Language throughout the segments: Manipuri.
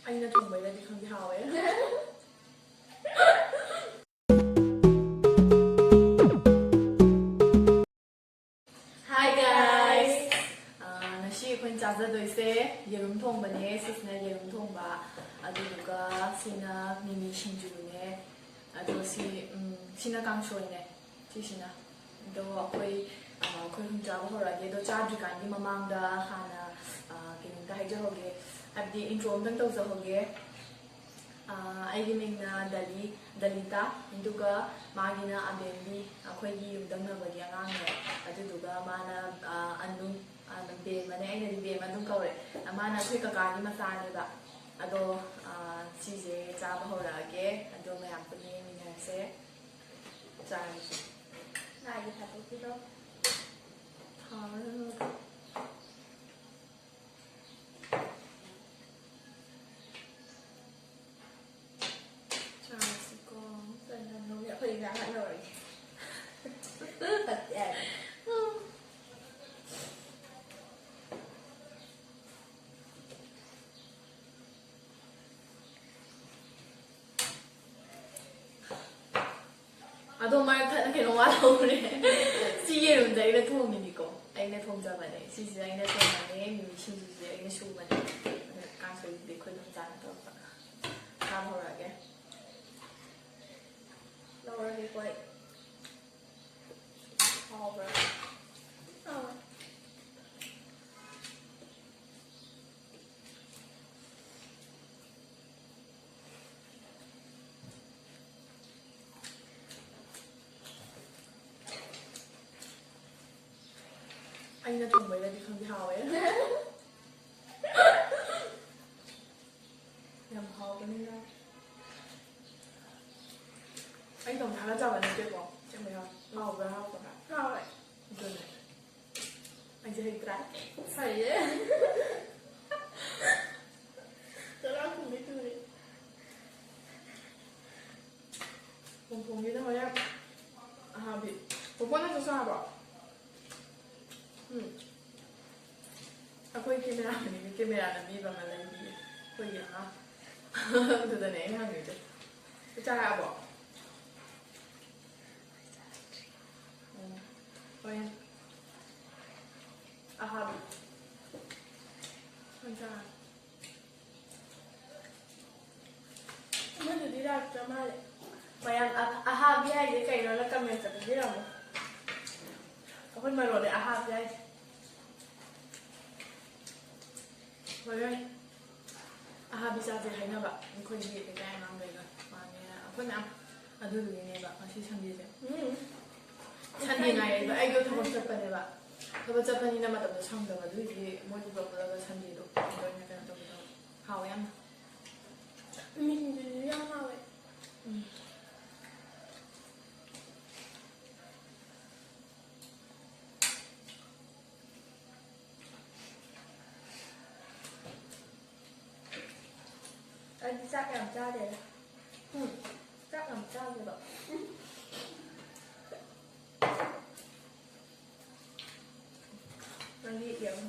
ꯑꯩꯅ ꯊꯣꯡꯕꯩꯗꯗꯤ ꯈꯪꯗꯦ ꯍꯥꯎꯋꯦ. Hi guys. ꯉꯁꯤ ꯑꯩꯈꯣꯏꯅ ꯆꯥꯖꯗꯣꯏꯁꯦ ꯌꯦꯔꯨꯝ ꯊꯣꯡꯕꯅꯦ. ꯁꯤꯁꯤꯅ ꯌꯦꯔꯨꯝ ꯊꯣꯡꯕ. ꯑꯗꯨꯗꯨꯒ ꯁꯤꯅ ꯃꯤꯃꯤ ꯁꯤꯡꯖꯨꯅꯦ. ꯑꯗꯣ ꯁꯤꯅ ꯀꯥꯡꯁꯣꯏꯅꯦ. ꯁꯤꯁꯤꯅ. ꯑꯗꯣ ꯑꯩꯈꯣꯏ ꯑꯍꯨꯝ ꯆꯥꯕ ꯍꯧꯔꯛꯑꯒꯦ. ꯑꯗꯣ ꯆꯥꯗ꯭ꯔꯤꯀꯥꯟꯒꯤ ꯃꯃꯥꯡꯗ ꯍꯥꯟꯅ ꯀꯩꯅꯣꯝꯇ ꯍꯥꯏꯖꯍꯧꯒꯦ. ꯍꯥꯏꯕꯗꯤ ꯏꯟꯇ꯭ꯔꯣ ꯑꯝꯇꯪ ꯇꯧꯖꯍꯧꯒꯦ. ꯑꯩꯒꯤ ꯃꯤꯡꯅ ꯗꯂꯤꯇꯥ, ꯑꯗꯨꯒ ꯃꯥꯒꯤꯅ ꯑꯕꯦꯝꯕꯤ, ꯑꯩꯈꯣꯏꯒꯤ ꯌꯨꯝꯊꯪꯅꯕꯒꯤ ꯑꯉꯥꯡꯅꯦ. ꯑꯗꯨꯗꯨꯒ ꯃꯥꯅ ꯑꯅꯨ, ꯕꯦꯝꯃꯅꯦ, ꯑꯩꯅꯗꯤ ꯕꯦꯝ ꯑꯗꯨꯝ ꯀꯧꯔꯦ. ꯃꯥꯅ ꯑꯩꯈꯣꯏ ꯀꯀꯥꯒꯤ ꯃꯆꯥꯅꯦꯕ. ꯑꯗꯣ ꯁꯤꯁꯦ ꯆꯥꯕ ꯍꯧꯔꯛꯑꯒꯦ. ꯑꯗꯣ ꯃꯌꯥꯝ ꯄꯨꯟꯅ ꯌꯦꯡꯃꯤꯟꯅꯔꯁꯦ. ꯆꯥꯔꯁꯦ. ꯂꯥꯏꯒꯤ ꯊꯥꯗꯣꯛꯄꯤꯔꯣ. ꯆꯥꯔꯁꯤꯀꯣ. ꯑꯩꯈꯣꯏ ꯏꯟꯖꯥꯡ ꯍꯥꯠꯅꯧꯔꯒꯦ. ꯑꯗꯣ ꯃꯔꯛ ꯊꯠꯅ ꯀꯩꯅꯣ ꯋꯥꯠꯍꯧꯔꯦ. ꯁꯤ ꯌꯦꯔꯨꯝꯁꯦ ꯑꯩꯅ ꯊꯣꯡꯉꯤꯅꯤꯀꯣ. ꯑꯩꯅ ꯊꯣꯡꯖꯕꯅꯦ. ꯁꯤꯁꯦ ꯑꯩꯅ ꯊꯣꯡꯕꯅꯦ. ꯃꯤꯃꯤ ꯁꯤꯡꯖꯨꯁꯦ ꯑꯩꯅ ꯁꯨꯕꯅꯦ. ꯀꯥꯡꯁꯣꯏꯁꯤꯗꯤ ꯑꯩꯈꯣꯏ ꯑꯗꯨꯝ ꯆꯥꯅ ꯇꯧꯔꯛꯄ. ꯆꯥꯕ ꯍꯧꯔꯛꯑꯒꯦ. ꯂꯧꯔꯒꯦꯀꯣ ꯑꯩ. ꯍꯥꯎꯕ꯭ꯔꯥ? ꯍꯥꯎꯋꯦ. ꯑꯩꯅ ꯊꯣꯡꯕꯩꯗꯗꯤ ꯈꯪꯗꯦ ꯍꯥꯎꯋꯦ. ꯌꯥꯝ ꯍꯥꯎꯕꯅꯤꯅ. ꯑꯩ ꯅꯣꯡ ꯊꯥꯒꯠꯆꯕ ꯅꯠꯇꯦꯀꯣ. ꯍꯥꯎꯕ꯭ꯔꯥ ꯍꯥꯎꯕ꯭ꯔꯥ? ꯍꯥꯎꯋꯦ. ꯑꯗꯨꯅꯦ. ꯑꯩꯁꯦ ꯍꯩꯇ꯭ꯔꯥ? ꯍꯩꯌꯦ. ꯆꯔꯥꯡꯈꯨꯝꯕꯤ ꯇꯨꯔꯤ. ꯈꯣꯡꯊꯣꯡꯕꯤꯗ ꯍꯣꯔꯦꯟ ꯑꯍꯥꯕꯤ. ꯄꯣꯄꯣꯅꯁꯨ ꯆꯥꯕ꯭ꯔꯣ? ꯑꯩꯈꯣই ꯀꯦꯃꯦꯔꯥ ꯅꯝꯕꯤꯕ ꯑꯃ ꯂꯩꯕꯤꯌꯦ. ꯑꯩꯈꯣꯏꯒꯤ ꯑꯉꯥꯡ. ꯑꯗꯨꯗꯅꯦ ꯑꯩꯅ ꯍꯪꯉꯤꯁꯦ. ꯆꯥꯔꯛꯑꯕꯣ? ꯍꯣꯔꯦꯟ ꯑꯍꯥꯕꯤ. ꯑꯃꯗꯨꯗꯤ ꯂꯥꯛꯇ꯭ꯔ ꯃꯥꯜꯂꯦ. ꯃꯌꯥꯝ ꯑꯍꯥꯕꯤ ꯍꯥꯏꯁꯦ ꯀꯩꯅꯣꯅ ꯀꯃꯦꯟꯇ ꯄꯤꯕꯤꯔꯝꯃꯣ. ꯑꯩꯈꯣꯏ ꯃꯔꯣꯟꯗ ꯑꯍꯥꯕꯤ ꯍꯥꯏꯁꯦ. ꯍꯣꯔꯦꯟ ꯑꯍꯥꯕꯤ ꯆꯥꯁꯦ ꯍꯥꯏꯅꯕ ꯑꯩꯈꯣꯏꯒꯤ ꯂꯩꯀꯥꯏ ꯑꯉꯥꯡꯈꯩꯒ. ꯃꯥꯅꯦ ꯑꯩꯈꯣꯏ ꯃꯌꯥꯝ. ꯑꯗꯨꯗꯨꯒꯤꯅꯦꯕ ꯉꯁꯤ ꯁꯟꯗꯦꯁꯦ. ꯁꯟꯗꯦ ꯉꯥꯏꯔꯛꯏꯕ. ꯑꯩꯗꯣ ꯊꯕꯛ ꯆꯠꯄꯅꯦꯕ. ꯊꯕꯛ ꯆꯠꯄꯅꯤꯅ ꯃꯇꯝꯗꯣ ꯁꯪꯗꯕ. ꯑꯗꯨꯒꯤ ꯃꯣꯏꯒꯤ ꯄꯨꯂꯞ ꯁꯟꯗꯦꯗꯣ ꯑꯣꯏꯅ ꯀꯩꯅꯣ ꯇꯧꯕꯤꯗꯣ. ꯍꯥꯎꯋꯦ ꯌꯥꯝꯅ. ꯃꯤꯃꯤꯁꯤꯡꯖꯨꯁꯨ ꯌꯥꯝ ꯍꯥꯎꯋꯦ. ꯑꯩꯗꯤ ꯆꯥꯛ ꯌꯥꯝ ꯆꯥꯗꯦꯗ. ꯆꯥꯛ ꯌꯥꯝ ꯆꯥꯗꯦꯕ.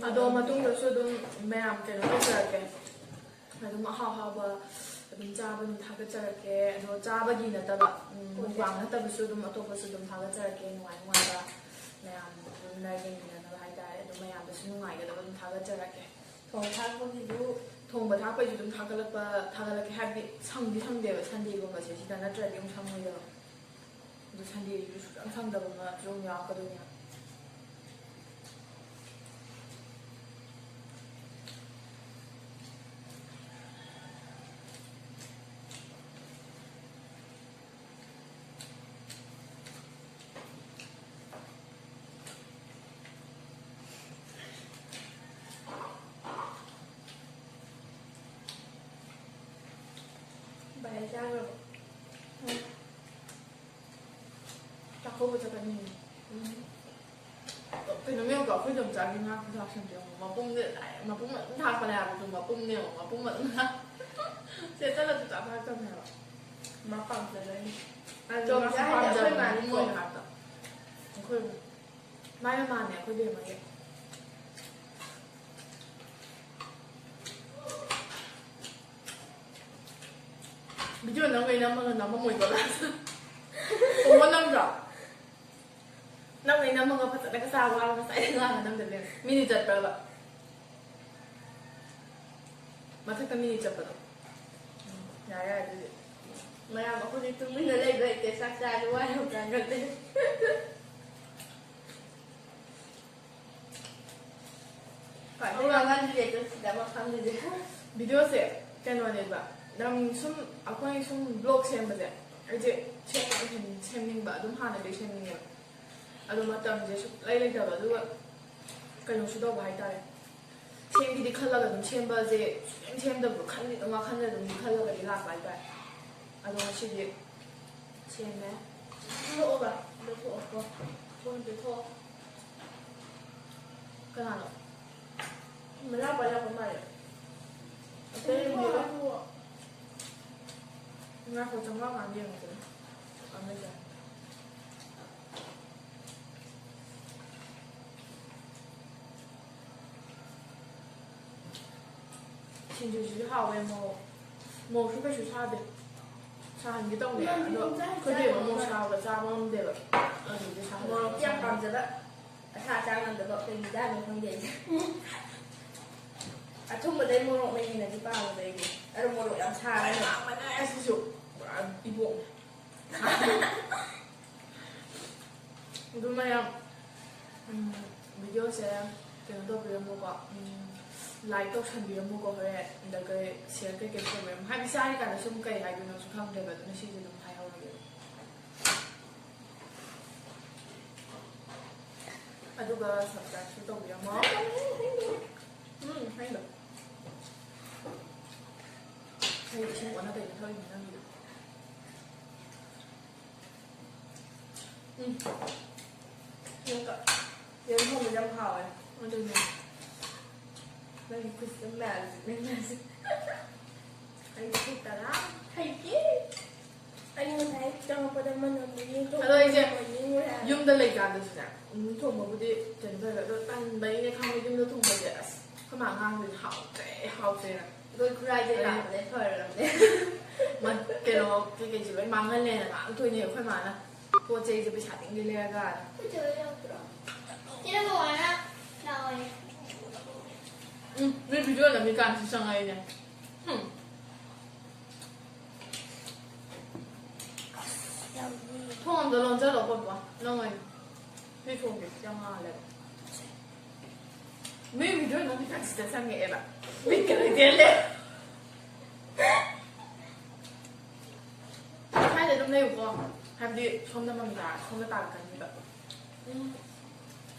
ꯑꯗꯣ ꯃꯇꯨꯡꯗꯁꯨ ꯑꯗꯨꯝ ꯃꯌꯥꯝ ꯀꯩꯅꯣ ꯇꯧꯖꯔꯛꯀꯦ. ꯑꯗꯨꯝ ꯑꯍꯥꯎꯕ ꯑꯗꯨꯝ ꯆꯥꯕ ꯑꯗꯨꯝ ꯊꯥꯒꯠꯆꯔꯛꯀꯦ. ꯑꯗꯣ ꯆꯥꯕꯒꯤ ꯅꯠꯇꯕ ꯃꯨꯛꯕꯥꯡ ꯅꯠꯇꯕꯁꯨ ꯑꯗꯨꯝ ꯑꯇꯣꯞꯄꯁꯨ ꯑꯗꯨꯝ ꯊꯥꯒꯠꯆꯔꯛꯀꯦ. ꯅꯨꯡꯉꯥꯏꯕ ꯃꯌꯥꯝ ꯑꯗꯨꯝ ꯌꯦꯡꯃꯤꯟꯅꯅꯕ ꯍꯥꯏꯇꯥꯔꯦ. ꯑꯗꯨꯝ ꯃꯌꯥꯝꯗꯁꯨ ꯅꯨꯡꯉꯥꯏꯒꯗꯕ ꯑꯗꯨꯝ ꯊꯥꯒꯠꯆꯔꯛꯀꯦ. ꯊꯣꯡꯕ ꯊꯥꯛꯄꯒꯤꯁꯨ ꯑꯗꯨꯝ ꯊꯥꯒꯠꯂꯛꯀꯦ. ꯍꯥꯏꯕꯗꯤ ꯁꯪꯗꯦꯕ ꯁꯟꯗꯦꯒꯨꯝꯕꯁꯦ. ꯁꯤꯗ ꯅꯠꯇ꯭ꯔꯗꯤ ꯑꯃꯨꯛ ꯁꯪꯉꯣꯏꯗꯕ. ꯑꯗꯨ ꯁꯟꯗꯦꯁꯤꯁꯨ ꯁꯨꯛꯁꯪ ꯁꯪꯗꯕ ꯑꯃꯁꯨ ꯑꯃꯨꯛ ꯌꯥꯎꯔꯛꯀꯗꯣꯏꯅꯦꯕ. ꯚꯥꯏ ꯆꯥꯈ꯭ꯔꯕꯣ? ꯆꯥꯛꯀꯧꯕ ꯆꯠꯀꯅꯤ. ꯀꯩꯅꯣꯝ ꯌꯦꯡꯉꯨꯀꯣ. ꯑꯩꯈꯣꯏ ꯏꯗꯣꯝꯆꯥꯒꯤ ꯉꯥ ꯈꯨꯊꯥꯛꯁꯤꯡꯁꯦ ꯌꯦꯡꯉꯨ. ꯃꯄꯨꯝ ꯑꯗꯨꯝ ꯊꯥꯛꯄꯅꯦ ꯍꯥꯏꯕ. ꯃꯄꯨꯝꯅꯦ ꯌꯦꯡꯉꯨ. ꯃꯄꯨꯝ ꯑꯗꯨꯝ ꯁꯦ ꯆꯠꯂꯁꯨ ꯆꯥꯛ ꯊꯥꯛꯇꯕꯅꯦ ꯍꯥꯏꯕ. ꯃꯥ ꯄꯥꯝꯖꯗꯣꯏꯅꯤ. ꯑꯩꯈꯣꯏ ꯃꯥꯅꯤ ꯃꯣꯏꯅ ꯍꯥꯏꯕꯗꯣ. ꯑꯩꯈꯣꯏ ꯃꯥꯏ ꯃꯃꯥꯅꯦ ꯑꯩꯈꯣꯏ ꯕꯦꯝꯃꯒꯤ. 비디오 남게 남은 남은 뭐 이거 오버 남자 남게 남은 거 봤다 내가 사고 하고 사이드 하고 남들래 미니 잡아봐 마트가 미니 잡아도 야야 이제 뭐야 뭐 우리 좀 민나 레이더 이렇게 싹싹 와요 간 건데 올라간 뒤에 좀 내가 감는데 비디오세 그거네봐 남숨 아코이 숨 블로그 셈버제 이제 셈닝바 ꯑꯗꯨꯝ 하나도 셈닝이야 ꯑꯗꯨ ꯃꯇꯝꯁꯦ ꯂꯩ ꯂꯩꯇꯕ ꯑꯗꯨꯒ ꯀꯩꯅꯣꯁꯨ ꯇꯧꯕ ꯍꯥꯏꯇꯥꯔꯦ ꯁꯦꯝꯒꯤꯗꯤ ꯈꯜꯂꯒ ꯑꯗꯨꯝ ꯁꯦꯝꯕꯁꯦ ꯁꯨꯡꯁꯦꯝ ꯁꯦꯝꯗꯕꯗꯣ ꯈꯟꯕꯤꯗ ꯋꯥꯈꯜꯗ ꯑꯗꯨꯝ ꯈꯜꯂꯒꯗꯤ ꯂꯥꯛꯄ ꯍꯥꯏꯇꯥꯔꯦ ꯑꯗꯣ ꯉꯁꯤꯗꯤ ꯁꯦꯝꯃꯦ ꯊꯣꯛꯑꯣꯕ ꯊꯣꯛꯑꯣ ꯐꯣꯟꯗꯨ ꯊꯣꯛꯑꯣ ꯀꯅꯥꯅꯣ ꯃꯂꯥꯛꯄ ꯂꯥꯛꯄ ꯃꯥꯜꯂꯦ ꯑꯇꯩ ꯉꯥꯏꯈꯣ ꯆꯪꯉꯛꯑꯀꯥꯟꯗ ꯌꯦꯡꯉꯁꯦ ꯑꯃꯁꯦ 신주시 하we 뭐수 그렇게 사대 사한 게 떡네 너 그게 뭐 사고 사면 되고 이제 사 뭐 그냥 감자다 사장한테 뭐 그냥 뭐 그게 아 정말 내 모로 매기는 집 바로 되게 아로 모로 양 차라는 만나 수수 이보 그러면 비디오세 그래도 그냥 뭐가 like ꯇꯧꯁꯟꯕꯤꯔꯝꯃꯨꯀꯣ ꯍꯣꯔꯦꯟ ꯑꯗꯨꯒ ꯁꯤꯌꯔ ꯀꯩꯀꯩ ꯇꯧꯕꯤꯔꯝꯃꯨ ꯍꯥꯏꯗꯤ ꯆꯥꯔꯤꯀꯥꯟꯗ ꯁꯨꯝ ꯀꯩ ꯍꯥꯏꯗꯣꯏꯅꯣꯁꯨ ꯈꯪꯗꯦꯕ ꯑꯗꯨꯅ ꯁꯤꯁꯦ ꯑꯗꯨꯝ ꯍꯥꯏꯍꯧꯔꯒꯦ ꯑꯗꯨꯒ ꯁꯕꯁꯀ꯭ꯔꯥꯏꯕꯁꯨ ꯇꯧꯕꯤꯔꯝꯃꯣ ꯍꯩꯗꯣ ꯍꯩ ꯏꯁꯤꯡ ꯑꯣꯟꯅ ꯀꯩꯅꯣ ꯊꯧꯔꯤꯅꯤ ꯅꯪꯒꯤꯗꯣ 그러니까 연속을 좀 하와요 어디네 난 무슨 말이지 맨날 할게 있다라 할게 아니면 다 했던 것보다만 언니 ꯑꯗꯣ 이제 ꯌꯨꯝꯗ ꯂꯩꯀꯥꯟꯗꯁꯨꯅꯦ ꯊꯣꯡꯕꯕꯨꯗꯤ ꯀꯩꯅꯣ ꯇꯧꯔꯒ ꯑꯗꯣ ꯇꯟꯕꯩꯅꯦ ꯈꯪꯕ ꯌꯨꯝꯗ ꯊꯣꯡꯕꯁꯦ ꯑꯁ ꯑꯩꯈꯣꯏ ꯃꯥ ꯑꯉꯥꯡꯗꯨꯗꯤ ꯍꯥꯎꯇ꯭ꯔꯦꯅ 너 그라이제 나오네 털었네 ꯀꯩꯅꯣ ꯀꯩꯀꯩꯁꯦ ꯂꯣꯏ ꯃꯥꯡꯍꯜꯂꯦꯅ ꯉꯥꯡꯊꯣꯏꯅꯦ ꯑꯩꯈꯣꯏ ꯃꯥꯅ ꯄꯣꯠ ꯆꯩꯁꯦ ꯄꯩꯁꯥ ꯇꯤꯡꯒꯤ ꯂꯩꯔꯒ 이런 거 많아? 나와요. 왜 비디오 남니까 시청하이네 통은 너 런저 너 봐봐 너는 왜 좋은 게 시청하래 왜 비디오 남니까 진짜 상해 에바 왜 그래 될래 하이데 좀 내고 하이데 손남합니다 손에 따라가니까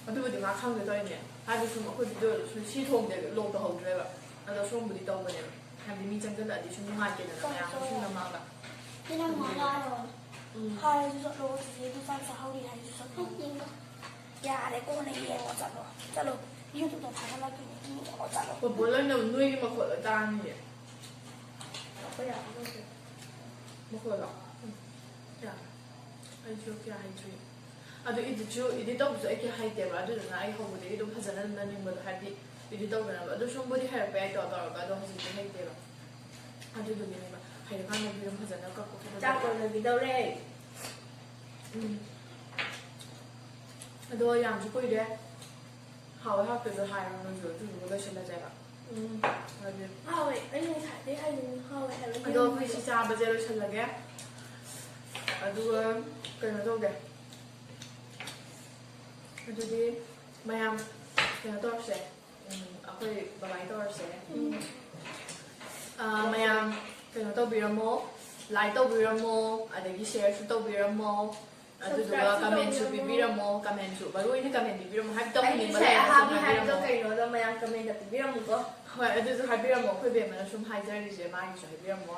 ꯑꯗꯨꯕꯨꯗꯤ ꯉꯥ ꯈꯪꯒꯗꯣꯏꯅꯦ ꯍꯥꯏꯕꯗꯤ ꯁꯨꯝ ꯑꯩꯈꯣꯏ ꯚꯤꯗꯤꯑꯣꯗ ꯁꯨꯝ ꯁꯤ ꯊꯣꯡꯗꯦ ꯂꯣꯛ ꯇꯧꯍꯧꯗ꯭ꯔꯦꯕ ꯑꯗꯣ ꯁꯣꯝꯕꯨꯗꯤ ꯇꯧꯕꯅꯦꯕ ꯍꯥꯏꯕꯗꯤ ꯃꯤ ꯆꯪꯁꯤꯜꯂꯛꯑꯗꯤ ꯁꯨꯝ ꯅꯨꯡꯉꯥꯏꯇꯦꯗꯅ ꯃꯌꯥꯝ ꯁꯨꯝ ꯅꯝꯃꯒ 이런 거 알아. 하이주소 로즈 예두산사 하우리 하이주소 야래 꼬네 예워 자로 자로 유튜브 다달라기 예워 자로 ปวดบนแล้วเนี่ยนุ่ยมาขวดละจานนี่ 뭐야 이거 มาขวดหรอกอยากให้ช่วยแกให้ช่วย아도 이디 떡도 이렇게 할 때가 아주나 아이 하고도 이도 하자는 나는 뭐 할때 이디 떡은 아도 somebody 할 때 또 더라고도 하지 할 때가 아주도 내가 할 가는 비름 하자나 갖고 짝꿍을 믿어래 아도 양주 거이래 하와 학교도 하는 거 좀 그거 실라 제가 아주 하와이 아니 사대 하는 하와이 하는 아도 그 시사 아버지로 실라게 아도 그런 거게 ꯑꯗꯨꯗꯤ ꯃꯌꯥꯝ ꯀꯩꯅꯣ ꯇꯧꯔꯁꯦ ꯑꯩꯈꯣꯏ ꯕꯕꯥꯏ ꯇꯧꯔꯁꯦ ꯃꯌꯥꯝ ꯀꯩꯅꯣ ꯇꯧꯕꯤꯔꯝꯃꯣ ꯂꯥꯏꯛ ꯇꯧꯕꯤꯔꯝꯃꯣ ꯑꯗꯒꯤ ꯁꯤꯌꯔꯁꯨ ꯇꯧꯕꯤꯔꯝꯃꯣ ꯑꯗꯨꯗꯨꯒ ꯀꯃꯦꯟꯁꯨ ꯄꯤꯕꯤꯔꯝꯃꯣ ꯀꯃꯦꯟꯁꯨ ꯃꯔꯨꯑꯣꯏꯅ ꯀꯃꯦꯟ ꯄꯤꯕꯤꯔꯝꯃꯣ ꯍꯥꯏꯕꯗꯤ ꯇꯧꯍꯟꯅꯤꯡꯕ ꯑꯍꯥꯕꯤ ꯂꯩꯔꯒꯁꯨ ꯍꯥꯏꯕꯗꯣ ꯍꯥꯏꯕꯤꯔꯝꯃꯣ ꯀꯩꯅꯣꯗꯣ ꯃꯌꯥꯝ ꯀꯃꯦꯟꯗ ꯄꯤꯕꯤꯔꯝꯃꯨꯀꯣ ꯍꯣꯏ ꯑꯗꯨꯁꯨ ꯍꯥꯏꯕꯤꯔꯝꯃꯣ ꯑꯩꯈꯣꯏ ꯕꯦꯝꯃꯅ ꯁꯨꯝ ꯍꯥꯏꯖꯔꯤꯁꯦ ꯃꯥꯒꯤꯁꯨ ꯍꯥꯏꯕꯤꯔꯝꯃꯣ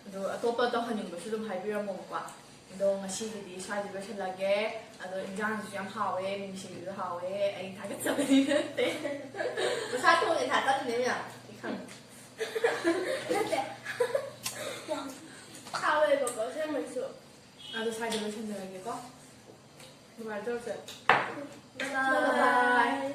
ꯑꯗꯣ ꯑꯇꯣꯞꯄ ꯇꯧꯍꯟꯅꯤꯡꯕꯁꯨ ꯑꯗꯨꯝ ꯍꯥꯏꯕꯤꯔꯝꯃꯣꯀꯣ ꯑꯗꯣ ꯉꯁꯤꯒꯤꯗꯤ ꯁ꯭ꯋꯥꯏꯗ ꯂꯣꯏꯁꯤꯜꯂꯒꯦ ꯑꯗꯣ ꯏꯟꯖꯥꯡꯁꯨ ꯌꯥꯝ ꯍꯥꯎꯋꯦ ꯃꯤꯃꯤꯁꯤꯡꯁꯨ ꯍꯥꯎꯋꯦ ꯑꯩ ꯊꯥꯒꯠꯆꯕꯗꯤ ꯅꯠꯇꯦ ꯃꯁꯥ ꯊꯣꯡꯉꯦ ꯊꯥ ꯇꯠꯇꯅꯦ 근데 야 하와이버거 샘물수 아도 사이드 로션 들어가게고. 뭐 말도 없어요. 바이바이